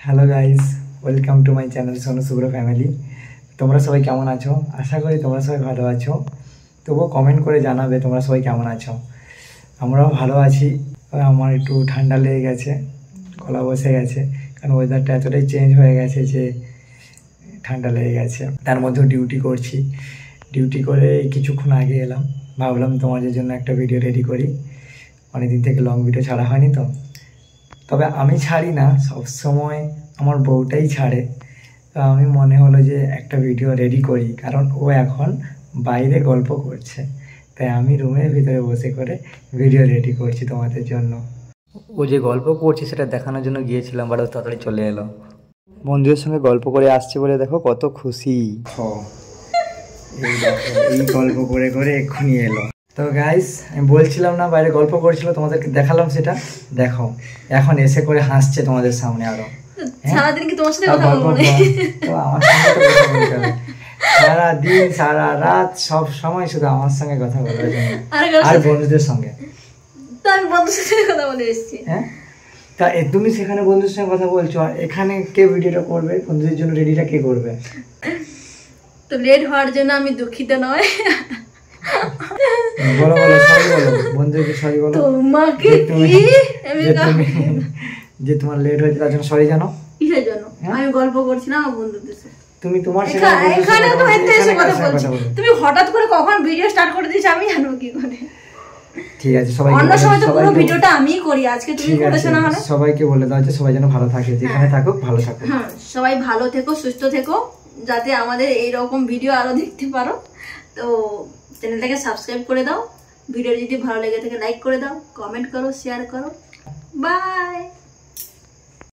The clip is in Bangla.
Hello guys, welcome to my channel Sonu Shubhra family. তোমরা সবাই কেমন আছো? আশা করি তোমরা সবাই ভালো আছো। তবুও কমেন্ট করে জানাবে তোমরা সবাই কেমন আছো। আমরাও ভালো আছি। আমার একটু ঠান্ডা লেগে গেছে, গলা বসে গেছে, কারণ ওয়েদারটা এতটাই চেঞ্জ হয়ে গেছে যে ঠান্ডা লেগে গেছে। তার মধ্যেও ডিউটি করছি, ডিউটি করে কিছুক্ষণ আগে এলাম। ভাবলাম তোমাদের জন্য একটা ভিডিও রেডি করি, অনেকদিন থেকে লং ভিডিও ছাড়া হয়নি তো। তবে আমি ছাড়ি না, সবসময় আমার বউটাই ছাড়ে। তো আমি মনে হলো যে একটা ভিডিও রেডি করি, কারণ ও এখন বাইরে গল্প করছে, তাই আমি রুমের ভিতরে বসে করে ভিডিও রেডি করছি তোমাদের জন্য। ও যে গল্প করছে সেটা দেখানোর জন্য গিয়েছিলাম, বাট ও তাড়াতাড়ি চলে এলো। বন্ধুদের সঙ্গে গল্প করে আসছে বলে দেখো কত খুশি। এই দেখো, এই গল্প করে করে এক্ষুনি এলো। তো গাইস, আমি বলছিলাম না বাইরে গল্প করছিল, তোমাদেরকে দেখালাম সেটা দেখো। এখন এসে করে হাসছে তোমাদের সামনে। আরো সারাদিন কি তোমার সাথে কথা বলবো? তো আমার সঙ্গে তো কথা বলতে হবে সারা দিন সারা রাত, সব সময় শুধু আমার সঙ্গে কথা বলার জন্য, আর বন্ধুদের সঙ্গে। তো আমি বন্ধুদের সাথে কথা বলে এসেছি। হ্যাঁ, তা তুমি সেখানে বন্ধুদের সঙ্গে কথা বলছো, আর এখানে কে ভিডিওটা করবে? বন্ধুদের জন্য রেডিটা কে করবে? তো লেট হওয়ার জন্য আমি দুঃখিত নয়। বলো বলো, সরি বলো বন্ধুকে, সরি বলো। তোমাকে যে তোমার লেট হয়েছে তার জন্য সরি জানো। কিসের জন্য? আমি গল্প করছিলাম আমার বন্ধুদের সাথে। তুমি তোমার এখানে তো এসে কথা বলছো, তুমি হঠাৎ করে কখন ভিডিও স্টার্ট করে দিয়েছো আমি জানবো কি করে? ঠিক আছে, সবাই অন্য সময় তো পুরো ভিডিওটা আমিই করি, আজকে তুমি করেছো না মানে। সবাইকে বলে দাও যে সবাই যেন ভালো থাকে, যেখানে থাকুক ভালো থাকুক। হ্যাঁ, সবাই ভালো থেকো, সুস্থ থেকো, যাতে আমাদের এই রকম ভিডিও আরো দেখতে পারো। তো চ্যানেলটাকে সাবস্ক্রাইব করে দাও, ভিডিও যদি ভালো লেগে থাকে লাইক করে দাও, কমেন্ট করো, শেয়ার করো। বাই।